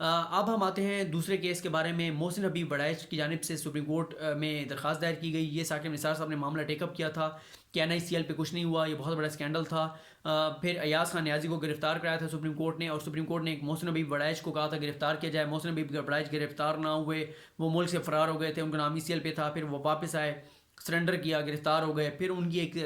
اب ہم آتے ہیں دوسرے کیس کے بارے میں. محسن حبیب بڑائچ کی جانب سے سپریم کورٹ میں درخواست دائر کی گئی. یہ ثاقب نثار صاحب نے معاملہ ٹیک اپ کیا تھا کہ NICL پہ کچھ نہیں ہوا, یہ بہت بڑا اسکینڈل تھا. پھر ایاز خان نیازی کو گرفتار کرایا تھا سپریم کورٹ نے, اور سپریم کورٹ نے محسن حبیب بڑائچ کو کہا تھا گرفتار کیا جائے. محسن حبیب بڑائچ گرفتار نہ ہوئے, وہ ملک سے فرار ہو گئے تھے, ان کا نام ECL پہ تھا. پھر وہ واپس آئے, سرنڈر کیا, گرفتار ہو گئے. پھر ان کی ایک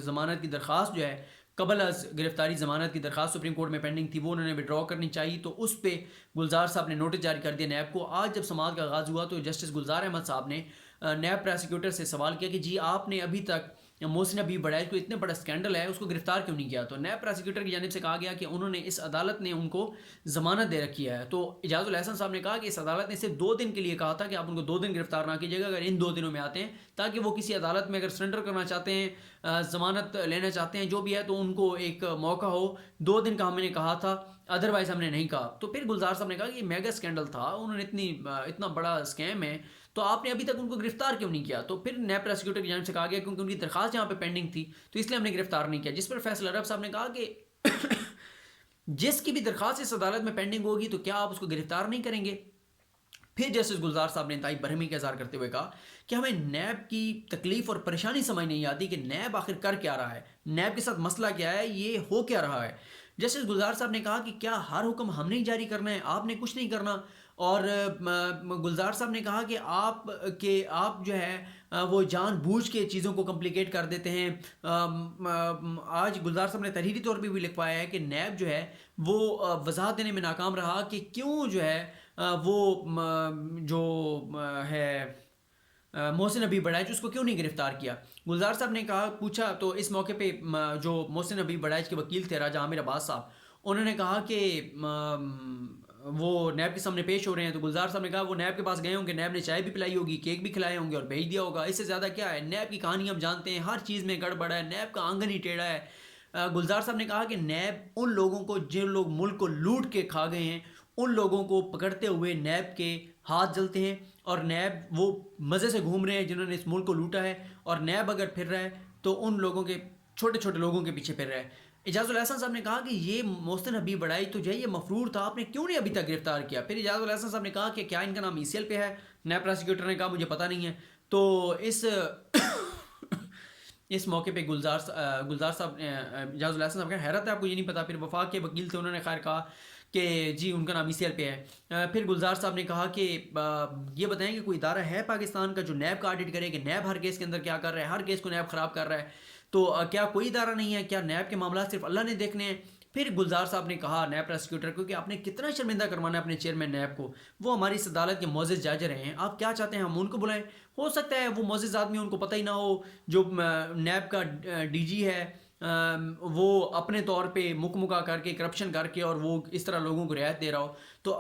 ضمانت کی درخواست جو ہے, قبل از گرفتاری ضمانت کی درخواست سپریم کورٹ میں پینڈنگ تھی, وہ انہوں نے وڈرا کرنی چاہیے. تو اس پہ گلزار صاحب نے نوٹس جاری کر دیا نیب کو. آج جب سماعت کا آغاز ہوا تو جسٹس گلزار احمد صاحب نے نیب پروسیکیوٹر سے سوال کیا کہ جی آپ نے ابھی تک محسن حبیب بڑائچ کو اتنے بڑا اسکینڈل ہے, اس کو گرفتار کیوں نہیں کیا؟ تو نیب پروسیکیوٹر کی جانب سے کہا گیا کہ انہوں نے, اس عدالت نے ان کو ضمانت دے رکھی ہے. تو اعجاز الاحسن صاحب نے کہا کہ اس عدالت نے صرف 2 دن کے لیے کہا تھا کہ آپ ان کو 2 دن گرفتار نہ کیجیے گا اگر ان 2 دنوں میں آتے ہیں, تاکہ وہ کسی عدالت میں اگر سرنڈر کرنا چاہتے ہیں, ضمانت لینا چاہتے ہیں, جو بھی ہے, تو ان کو ایک موقع ہو. 2 دن کا ہم نے کہا تھا, ادروائز ہم نے نہیں کہا. تو پھر گلزار صاحب نے کہا کہ یہ میگا اسکینڈل تھا, انہوں نے اتنا بڑا اسکیم ہے, تو آپ نے ابھی تک ان کو گرفتار کیوں نہیں کیا؟ تو پھر نیب پروسیکیوٹر کی جانب سے کہا گیا کیونکہ ان کی درخواست یہاں پہ پینڈنگ تھی, تو اس لیے ہم نے گرفتار نہیں کیا. جس پر فیصل عرب صاحب نے کہا کہ جس کی بھی درخواست اس عدالت میں پینڈنگ ہوگی تو کیا آپ اس کو گرفتار نہیں کریں گے؟ پھر جسٹس گلزار صاحب نے انتہائی برہمی کا اظہار کرتے ہوئے کہا کہ ہمیں نیب کی تکلیف اور پریشانی سمجھ نہیں آتی کہ نیب آخر کر کیا رہا ہے, نیب کے ساتھ مسئلہ کیا ہے, یہ ہو کیا رہا ہے. جسٹس گلزار صاحب نے کہا کہ کیا ہر حکم ہم نے جاری کرنا ہے, آپ نے کچھ نہیں کرنا. اور گلزار صاحب نے کہا کہ آپ جو ہے وہ جان بوجھ کے چیزوں کو کمپلیکیٹ کر دیتے ہیں. آج گلزار صاحب نے تحریری طور پہ بھی لکھوایا ہے کہ نیب جو ہے وہ وضاحت دینے میں ناکام رہا کہ کیوں جو ہے وہ جو ہے محسن حبیب بڑائچ اس کو کیوں نہیں گرفتار کیا. گلزار صاحب نے پوچھا تو اس موقع پہ جو محسن حبیب بڑائچ کے وکیل تھے راجہ عامر عباس صاحب, انہوں نے کہا کہ وہ نیب کے سامنے پیش ہو رہے ہیں. تو گلزار صاحب نے کہا وہ نیب کے پاس گئے ہوں گے, نیب نے چائے بھی پلائی ہوگی, کیک بھی کھلائے ہوں گے اور بھیج دیا ہوگا, اس سے زیادہ کیا ہے. نیب کی کہانی ہم جانتے ہیں, ہر چیز میں گڑبڑ ہے, نیب کا آنگن ہی ٹیڑھا ہے. گلزار صاحب نے کہا کہ نیب ان لوگوں کو, جن لوگ ملک کو لوٹ کے کھا گئے ہیں, ان لوگوں کو پکڑتے ہوئے نیب کے ہاتھ جلتے ہیں, اور نیب وہ مزے سے گھوم رہے ہیں جنہوں نے اس ملک کو لوٹا ہے, اور نیب اگر پھر رہا ہے تو ان لوگوں کے, چھوٹے چھوٹے لوگوں کے پیچھے پھر رہا ہے. اعجاز الاحسن صاحب نے کہا کہ یہ محسن حبیب بڑائچ تو جو ہے یہ مفرور تھا, آپ نے کیوں نہیں ابھی تک گرفتار کیا؟ پھر اعجاز الاحسن صاحب نے کہا کہ کیا ان کا نام ECL پہ ہے؟ نیب پروسیکیوٹر نے کہا مجھے پتہ نہیں ہے. تو اس موقع پہ گلزار صاحب, اعجاز الاحسن صاحب کہ حیرت ہے آپ کو یہ نہیں پتا. پھر وفاق کے وکیل تھے, انہوں نے خیر کہا کہ جی ان کا نام ECL پہ ہے. پھر گلزار صاحب نے کہا کہ یہ بتائیں کہ کوئی ادارہ ہے پاکستان کا جو نیب کا آڈٹ کرے کہ نیب ہر کیس کے اندر کیا کر رہا ہے, ہر کیس کو نیب خراب کر رہا ہے, تو کیا کوئی ادارہ نہیں ہے؟ کیا نیب کے معاملات صرف اللہ نے دیکھنے ہیں؟ پھر گلزار صاحب نے کہا نیب پروسیکیوٹر کو کہ آپ نے کتنا شرمندہ کروانا ہے اپنے چیئرمین نیب کو, وہ ہماری اس عدالت کے معزز جج رہے ہیں, آپ کیا چاہتے ہیں ہم ان کو بلائیں؟ ہو سکتا ہے وہ معزز آدمی ان کو پتہ ہی نہ ہو, جو نیب کا DG ہے وہ اپنے طور پہ مکا کر کے, کرپشن کر کے, اور وہ اس طرح لوگوں کو رعایت دے رہا ہو. تو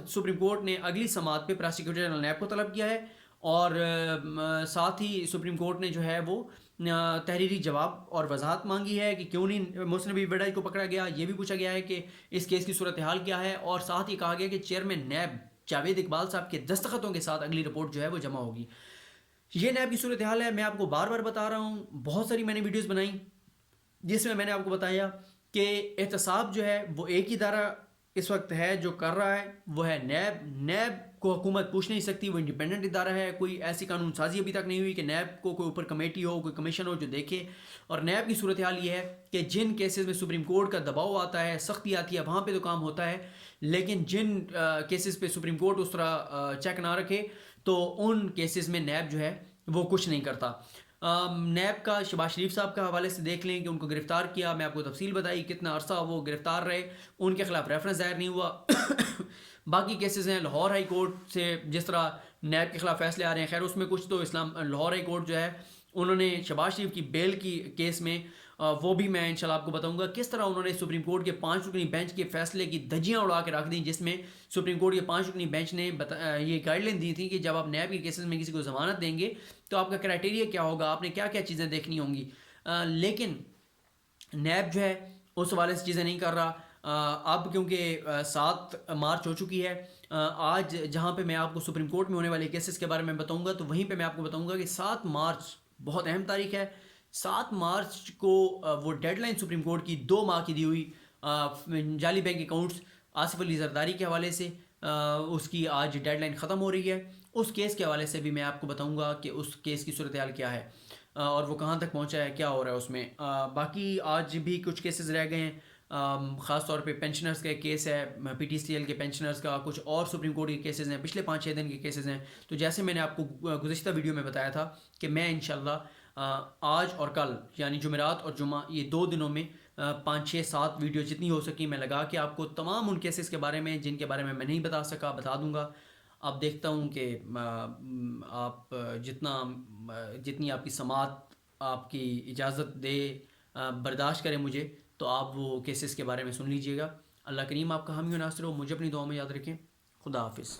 سپریم کورٹ نے اگلی سماعت پہ پروسیکیوٹر جنرل نیب کو طلب کیا ہے, اور ساتھ ہی سپریم کورٹ نے جو ہے وہ تحریری جواب اور وضاحت مانگی ہے کہ کیوں نہیں محسن حبیب بڑائچ کو پکڑا گیا. یہ بھی پوچھا گیا ہے کہ اس کیس کی صورتحال کیا ہے, اور ساتھ ہی کہا گیا کہ چیئرمین نیب جاوید اقبال صاحب کے دستخطوں کے ساتھ اگلی رپورٹ جو ہے وہ جمع ہوگی. یہ نیب کی صورتحال ہے. میں آپ کو بار بار بتا رہا ہوں, بہت ساری میں نے ویڈیوز بنائی جس میں نے آپ کو بتایا کہ احتساب جو ہے وہ ایک ہی ادارہ اس وقت ہے جو کر رہا ہے, وہ ہے نیب. نیب کو حکومت پوچھ نہیں سکتی, وہ انڈیپینڈنٹ ادارہ ہے. کوئی ایسی قانون سازی ابھی تک نہیں ہوئی کہ نیب کو کوئی اوپر کمیٹی ہو, کوئی کمیشن ہو جو دیکھے. اور نیب کی صورتحال یہ ہے کہ جن کیسز میں سپریم کورٹ کا دباؤ آتا ہے, سختی آتی ہے, وہاں پہ تو کام ہوتا ہے, لیکن جن کیسز پہ سپریم کورٹ اس طرح چیک نہ رکھے تو ان کیسز میں نیب جو ہے وہ کچھ نہیں کرتا. نیب کا شہباز شریف صاحب کے حوالے سے دیکھ لیں کہ ان کو گرفتار کیا, میں آپ کو تفصیل بتائی کتنا عرصہ وہ گرفتار رہے, ان کے خلاف ریفرنس دائر نہیں ہوا. باقی کیسز ہیں لاہور ہائی کورٹ سے, جس طرح نیب کے خلاف فیصلے آ رہے ہیں, خیر اس میں کچھ تو لاہور ہائی کورٹ جو ہے انہوں نے شہباز شریف کی بیل کی کیس میں, وہ بھی میں انشاءاللہ آپ کو بتاؤں گا کس طرح انہوں نے سپریم کورٹ کے 5 رکنی بینچ کے فیصلے کی دھجیاں اڑا کے رکھ دیں, جس میں سپریم کورٹ کے 5 رکنی بینچ نے یہ گائیڈ لائن دی تھی کہ جب آپ نیب کے کیسز میں کسی کو ضمانت دیں گے تو آپ کا کرائٹیریا کیا ہوگا, آپ نے کیا کیا چیزیں دیکھنی ہوں گی. لیکن نیب جو ہے اس حوالے سے چیزیں نہیں کر رہا. اب کیونکہ 7 مارچ ہو چکی ہے, آج جہاں پہ میں آپ کو سپریم کورٹ میں ہونے والے کیسز کے بارے میں بتاؤں گا تو وہیں پہ میں آپ کو بتاؤں گا کہ 7 مارچ بہت اہم تاریخ ہے. 7 مارچ کو وہ ڈیڈ لائن سپریم کورٹ کی 2 ماہ کی دی ہوئی جعلی بینک اکاؤنٹس آصف علی زرداری کے حوالے سے اس کی آج ڈیڈ لائن ختم ہو رہی ہے. اس کیس کے حوالے سے بھی میں آپ کو بتاؤں گا کہ اس کیس کی صورتحال کیا ہے اور وہ کہاں تک پہنچا ہے, کیا ہو رہا ہے اس میں. باقی آج بھی کچھ کیسز رہ گئے ہیں, خاص طور پہ پینشنرز کا ایک کیس ہے, پی ٹی سی ایل کے پینشنرز کا, کچھ اور سپریم کورٹ کے کیسز ہیں, پچھلے 5-6 دن کے کیسز ہیں. تو جیسے میں نے آپ کو گزشتہ ویڈیو میں بتایا تھا کہ میں انشاءاللہ آج اور کل یعنی جمعرات اور جمعہ یہ 2 دنوں میں 5-6-7 ویڈیو جتنی ہو سکی میں لگا کے آپ کو تمام ان کیسز کے بارے میں جن کے بارے میں نہیں بتا سکا بتا دوں گا. اب دیکھتا ہوں کہ آپ جتنی آپ کی سماعت آپ کی اجازت دے, برداشت کریں مجھے, تو آپ وہ کیسز کے بارے میں سن لیجئے گا. اللہ کریم آپ کا حامی و ناصر ہو. مجھے اپنی دعاؤں میں یاد رکھیں. خدا حافظ.